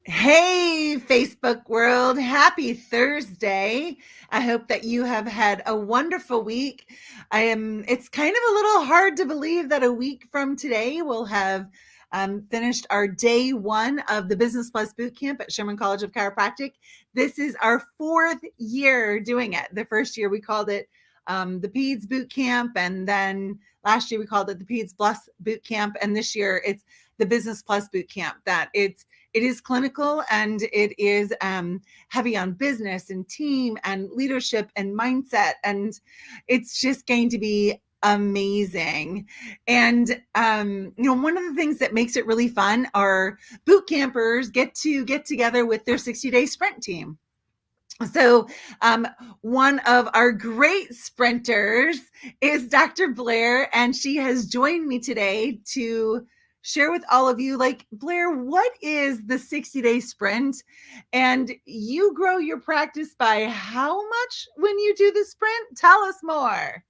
Hey, Facebook world. Happy Thursday. I hope that you have had a wonderful week. It's kind of a little hard to believe that a week from today we'll have finished our day one of the Business Plus Boot Camp at Sherman College of Chiropractic. This is our fourth year doing it. The first year we called it the PEDS Boot Camp, and then last year we called it the PEDS Plus Boot Camp, and this year it's the Business Plus Boot Camp. It is clinical, and it is heavy on business and team and leadership and mindset. And it's just going to be amazing. And, one of the things that makes it really fun are boot campers get together with their 60-day sprint team. So, one of our great sprinters is Dr. Blair, and she has joined me today to share with all of you, like, Blair, what is the 60-day sprint? And you grow your practice by how much when you do the sprint? Tell us more.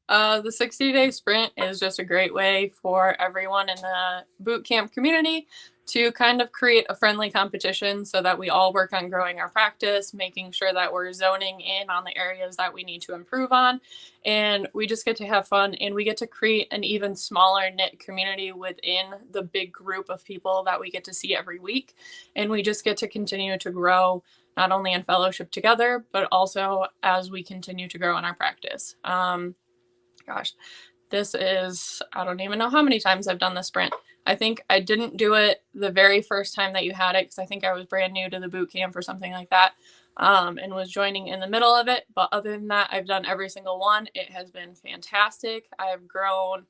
The 60-day sprint is just a great way for everyone in the boot camp community to kind of create a friendly competition so that we all work on growing our practice, making sure that we're zoning in on the areas that we need to improve on. And we just get to have fun, and we get to create an even smaller knit community within the big group of people that we get to see every week. And we just get to continue to grow not only in fellowship together, but also as we continue to grow in our practice. Gosh, I don't even know how many times I've done the sprint. I think I didn't do it the very first time that you had it because I think I was brand new to the boot camp or something like that, and was joining in the middle of it. But other than that, I've done every single one. It has been fantastic. I've grown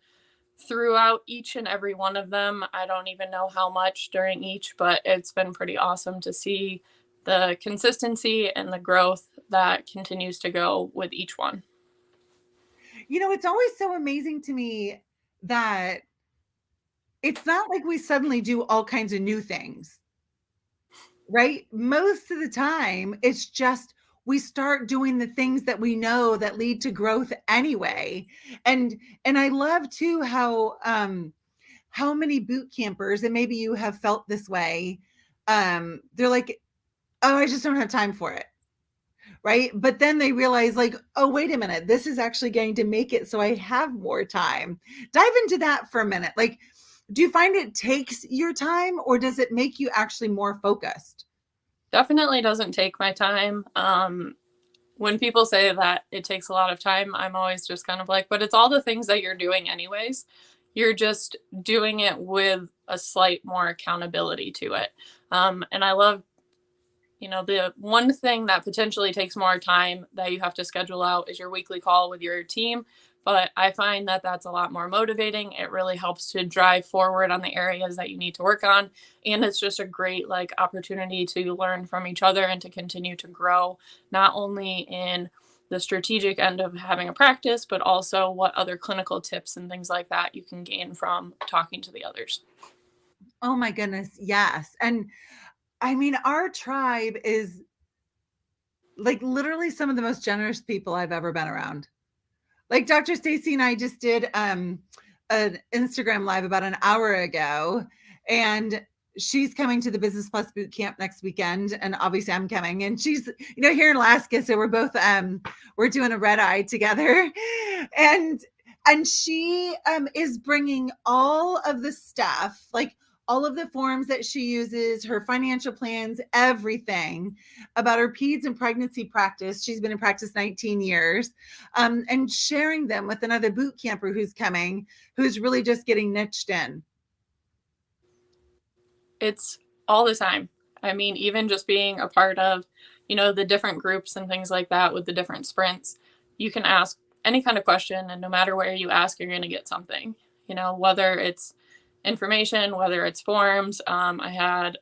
throughout each and every one of them. I don't even know how much during each, but it's been pretty awesome to see the consistency and the growth that continues to go with each one. It's always so amazing to me that it's not like we suddenly do all kinds of new things, right? Most of the time, it's just we start doing the things that we know that lead to growth anyway. And I love too how many boot campers, and maybe you have felt this way, they're like, oh, I just don't have time for it. Right. But then they realize, like, oh, wait a minute, this is actually going to make it so I have more time. Dive into that for a minute. Like, do you find it takes your time, or does it make you actually more focused? Definitely doesn't take my time. When people say that it takes a lot of time, I'm always just kind of like, but it's all the things that you're doing anyways. You're just doing it with a slight more accountability to it. And I love, the one thing that potentially takes more time that you have to schedule out is your weekly call with your team. But I find that that's a lot more motivating. It really helps to drive forward on the areas that you need to work on. And it's just a great opportunity to learn from each other and to continue to grow, not only in the strategic end of having a practice, but also what other clinical tips and things like that you can gain from talking to the others. Oh my goodness, yes. And I mean, our tribe is like literally some of the most generous people I've ever been around. Like Dr. Stacy and I just did an Instagram live about an hour ago, and she's coming to the Business Plus Boot Camp next weekend, and obviously I'm coming, and she's here in Alaska, so we're both we're doing a red eye together, and she is bringing all of the stuff, like all of the forms that she uses, her financial plans, everything about her peds and pregnancy practice. She's been in practice 19 years, and sharing them with another boot camper who's coming, who's really just getting niched in. It's all the time. I mean, even just being a part of, the different groups and things like that with the different sprints, you can ask any kind of question, and no matter where you ask, you're going to get something, whether it's information, whether it's forms. I had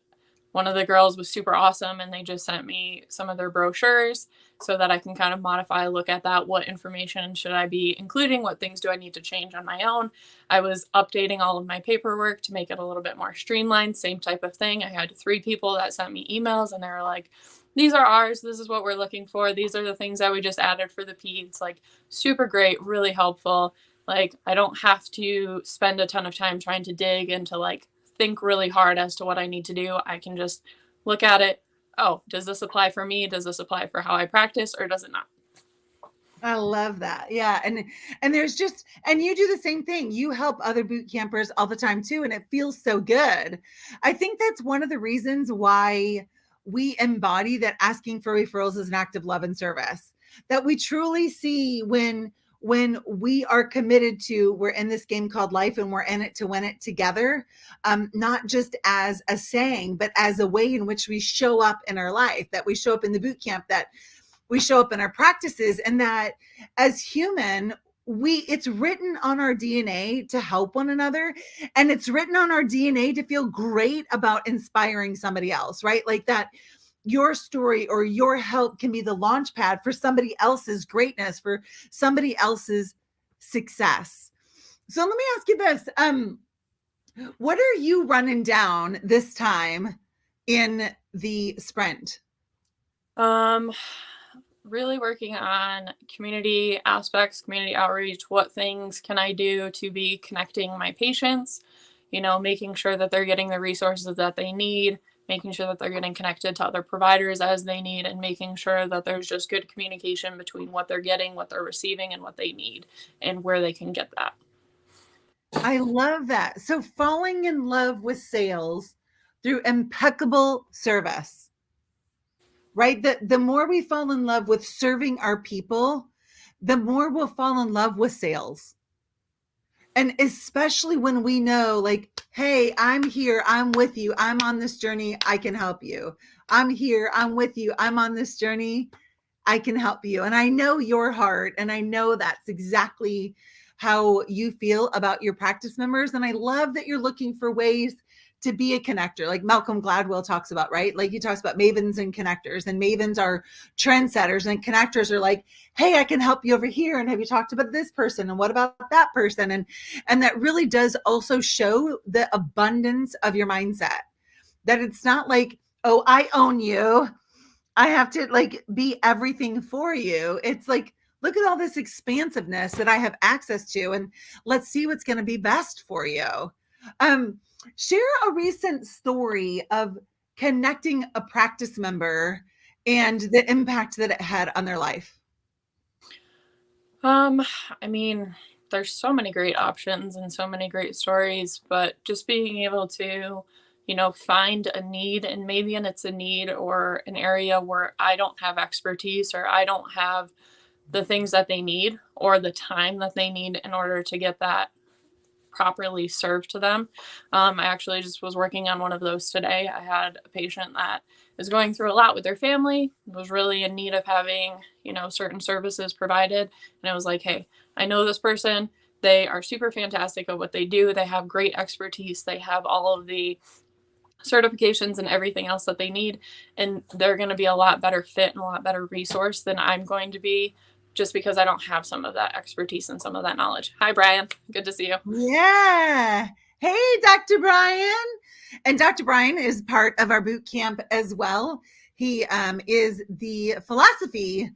one of the girls was super awesome, and they just sent me some of their brochures so that I can kind of modify, look at that. What information should I be including? What things do I need to change on my own? I was updating all of my paperwork to make it a little bit more streamlined. Same type of thing. I had 3 people that sent me emails, and they were like, these are ours. This is what we're looking for. These are the things that we just added for the peds. Like, super great, really helpful. Like, I don't have to spend a ton of time trying to dig into think really hard as to what I need to do. I can just look at it. Oh, does this apply for me? Does this apply for how I practice, or does it not? I love that. Yeah. And there's just and you do the same thing. You help other boot campers all the time too, and it feels so good. I think that's one of the reasons why we embody that asking for referrals is an act of love and service. That we truly see when we are committed to we're in this game called life and we're in it to win it together, not just as a saying but as a way in which we show up in our life, that we show up in the boot camp, that we show up in our practices, and that as human we it's written on our DNA to help one another, and it's written on our DNA to feel great about inspiring somebody else, right? Like that your story or your help can be the launch pad for somebody else's greatness, for somebody else's success. So let me ask you this, what are you running down this time in the sprint? Um, Really working on community aspects, community outreach. What things can I do to be connecting my patients? Making sure that they're getting the resources that they need, making sure that they're getting connected to other providers as they need, and making sure that there's just good communication between what they're getting, what they're receiving, and what they need, and where they can get that. I love that. So falling in love with sales through impeccable service, right? The more we fall in love with serving our people, the more we'll fall in love with sales. And especially when we know, like, hey, I'm here, I'm with you, I'm on this journey, I can help you. I'm here, I'm with you, I'm on this journey, I can help you. And I know your heart, and I know that's exactly how you feel about your practice members. And I love that you're looking for ways to be a connector, like Malcolm Gladwell talks about, right? Like he talks about mavens and connectors, and mavens are trendsetters, and connectors are like, hey, I can help you over here. And have you talked about this person? And what about that person? And that really does also show the abundance of your mindset, that it's not like, oh, I own you, I have to like be everything for you. It's like, look at all this expansiveness that I have access to, and let's see what's going to be best for you. Um, Share a recent story of connecting a practice member and the impact that it had on their life. Um, I mean, there's so many great options and so many great stories, but just being able to, find a need, and maybe and it's a need or an area where I don't have expertise, or I don't have the things that they need or the time that they need in order to get that properly served to them. I actually just was working on one of those today. I had a patient that is going through a lot with their family, was really in need of having, certain services provided. And I was like, hey, I know this person. They are super fantastic at what they do. They have great expertise. They have all of the certifications and everything else that they need. And they're going to be a lot better fit and a lot better resource than I'm going to be, just because I don't have some of that expertise and some of that knowledge. Hi, Brian. Good to see you. Yeah. Hey, Dr. Brian. And Dr. Brian is part of our boot camp as well. He is the philosophy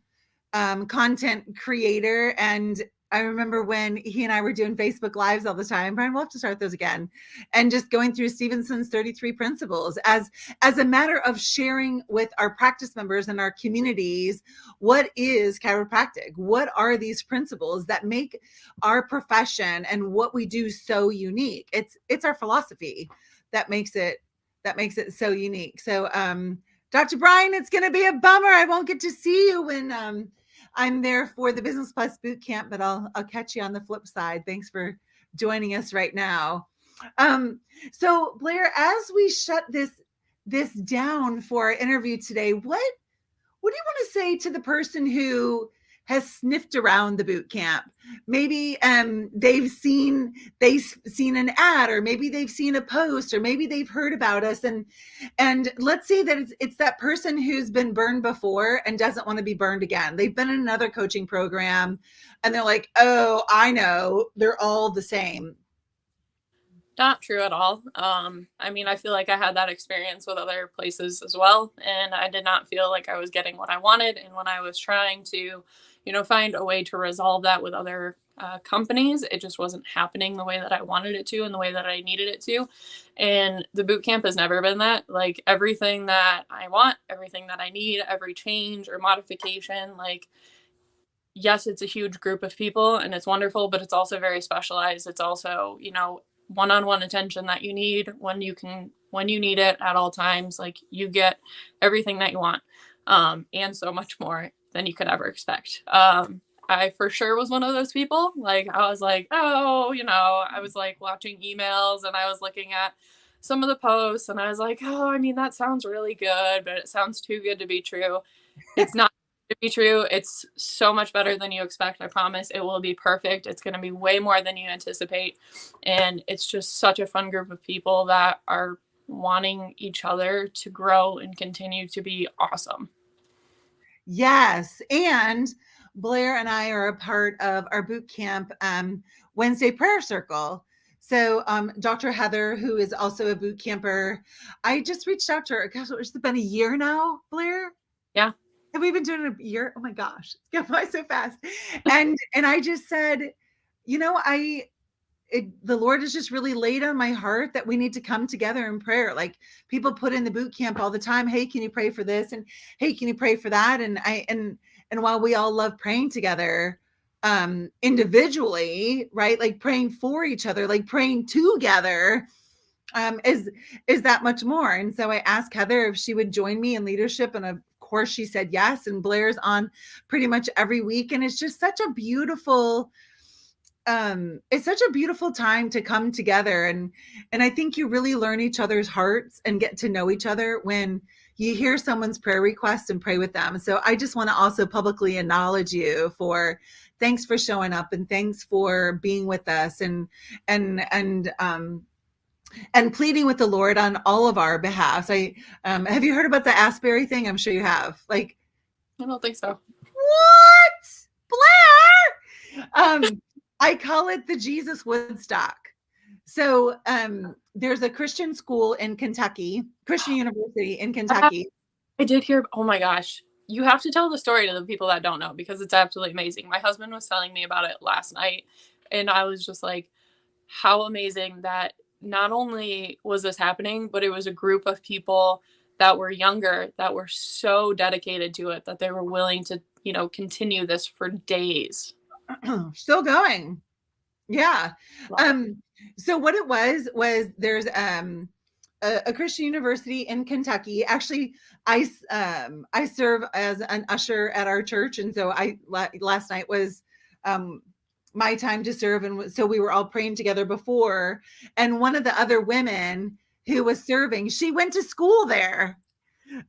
content creator. And I remember when he and I were doing Facebook Lives all the time. Brian, we'll have to start those again. And just going through Stevenson's 33 principles as a matter of sharing with our practice members and our communities, what is chiropractic? What are these principles that make our profession and what we do so unique? It's our philosophy that makes it so unique. So Dr. Brian, it's going to be a bummer. I won't get to see you when I'm there for the Business Plus boot camp, but I'll catch you on the flip side. Thanks for joining us right now. So Blair, as we shut this down for our interview today, what do you want to say to the person who has sniffed around the boot camp? Maybe they've seen an ad, or maybe they've seen a post, or maybe they've heard about us, and let's say that it's that person who's been burned before and doesn't want to be burned again. They've been in another coaching program and they're like, oh, I know, they're all the same. Not true at all. I feel like I had that experience with other places as well, and I did not feel like I was getting what I wanted. And when I was trying to, find a way to resolve that with other companies. It just wasn't happening the way that I wanted it to and the way that I needed it to. And the boot camp has never been that. Like everything that I want, everything that I need, every change or modification, like yes, it's a huge group of people and it's wonderful, but it's also very specialized. It's also, you know, one-on-one attention that you need when you need it at all times. Like you get everything that you want, and so much more than you could ever expect. I for sure was one of those people. Like I was like, oh, you know, I was like watching emails and I was looking at some of the posts and I was like, oh, I mean, that sounds really good, but it sounds too good to be true. It's not to be true. It's so much better than you expect. I promise it will be perfect. It's going to be way more than you anticipate. And it's just such a fun group of people that are wanting each other to grow and continue to be awesome. Yes. And Blair and I are a part of our boot camp Wednesday prayer circle. So Dr. Heather, who is also a boot camper, I just reached out to her. Gosh, it's been a year now, Blair. Yeah. Have we been doing it a year? Oh my gosh, it's going by so fast. And I just said, you know, the Lord has just really laid on my heart that we need to come together in prayer. Like people put in the boot camp all the time, hey, can you pray for this? And hey, can you pray for that? And while we all love praying together, individually, right? Like praying for each other, like praying together, is that much more. And so I asked Heather if she would join me in leadership, and of course she said yes. And Blair's on pretty much every week, and it's just such a beautiful it's such a beautiful time to come together. And I think you really learn each other's hearts and get to know each other when you hear someone's prayer request and pray with them. So I just want to also publicly acknowledge you for thanks for showing up and thanks for being with us and pleading with the Lord on all of our behalfs. I have you heard about the Asbury thing? I'm sure you have. Like, I don't think so. what? Blair? I call it the Jesus Woodstock. So there's a Christian school in Kentucky, Christian University in Kentucky. I did hear. Oh my gosh. You have to tell the story to the people that don't know because it's absolutely amazing. My husband was telling me about it last night, and I was just like, how amazing that not only was this happening, but it was a group of people that were younger that were so dedicated to it that they were willing to, you know, continue this for days. Still going. Yeah. So what it was there's a Christian university in Kentucky. Actually, I serve as an usher at our church, and so last night was my time to serve, and so we were all praying together before. And one of the other women who was serving, she went to school there.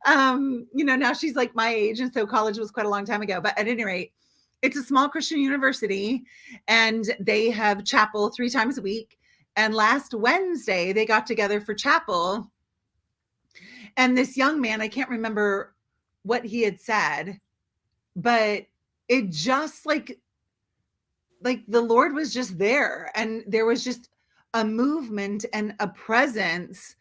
You know, now she's like my age, and so college was quite a long time ago. But at any rate, it's a small Christian university, and they have chapel 3 times a week. And last Wednesday, they got together for chapel. And this young man, I can't remember what he had said, but it just like the Lord was just there, and there was just a movement and a presence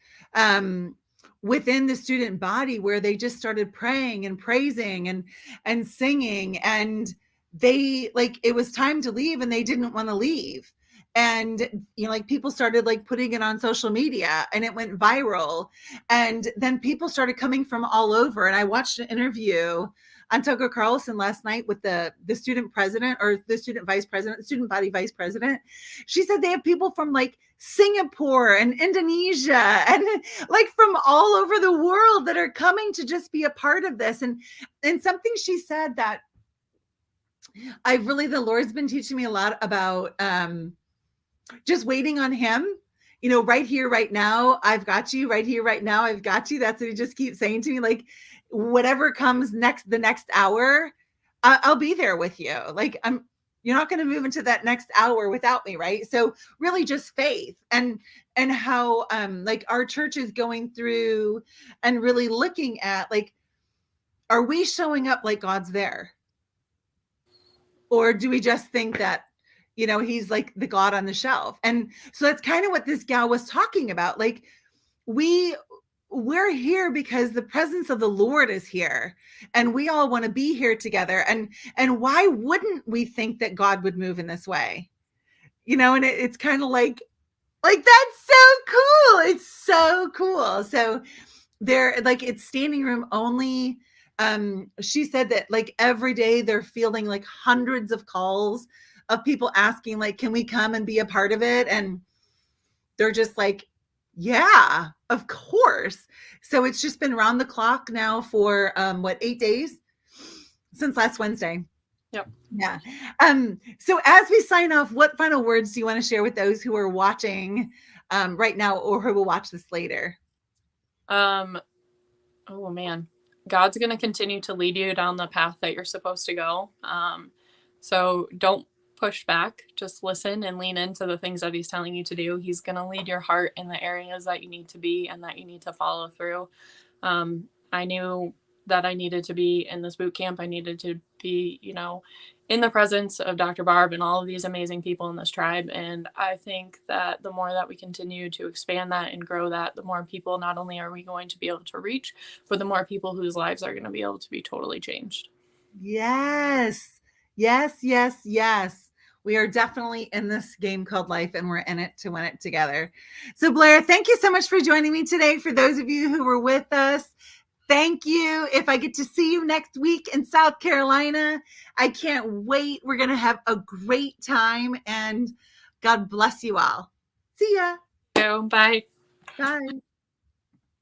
within the student body where they just started praying and praising and singing, and they like it was time to leave and they didn't want to leave. And you know, like people started like putting it on social media and it went viral, and then people started coming from all over. And I watched an interview on Tucker Carlson last night with the student president, or the student vice president, student body vice president. She said they have people from like Singapore and Indonesia and like from all over the world that are coming to just be a part of this. And something she said that the Lord's been teaching me a lot about just waiting on him. You know, right here, right now, I've got you. Right here, right now, I've got you. That's what he just keeps saying to me. Like, whatever comes next, the next hour, I'll be there with you. Like, you're not going to move into that next hour without me, right? So really just faith and how like our church is going through and really looking at like, are we showing up like God's there? Or do we just think that, you know, he's like the God on the shelf? And so that's kind of what this gal was talking about. Like, we we're here because the presence of the Lord is here, and we all want to be here together. And why wouldn't we think that God would move in this way? And it's kind of like that's so cool. It's so cool. So they're like, it's standing room only. She said that like every day they're fielding like hundreds of calls of people asking like, can we come and be a part of it? And they're just like, yeah, of course. So it's just been round the clock now for 8 days since last Wednesday. Yep. Yeah. So as we sign off, what final words do you want to share with those who are watching right now or who will watch this later? Oh man, God's going to continue to lead you down the path that you're supposed to go. So don't push back. Just listen and lean into the things that he's telling you to do. He's going to lead your heart in the areas that you need to be and that you need to follow through. I knew that I needed to be in this boot camp. I needed to be, in the presence of Dr. Barb and all of these amazing people in this tribe. And I think that the more that we continue to expand that and grow that, the more people not only are we going to be able to reach, but the more people whose lives are going to be able to be totally changed. Yes. Yes, yes, yes. We are definitely in this game called life, and we're in it to win it together. So Blair, thank you so much for joining me today. For those of you who were with us, thank you. If I get to see you next week in South Carolina, I can't wait. We're going to have a great time, and God bless you all. See ya. So, bye. Bye.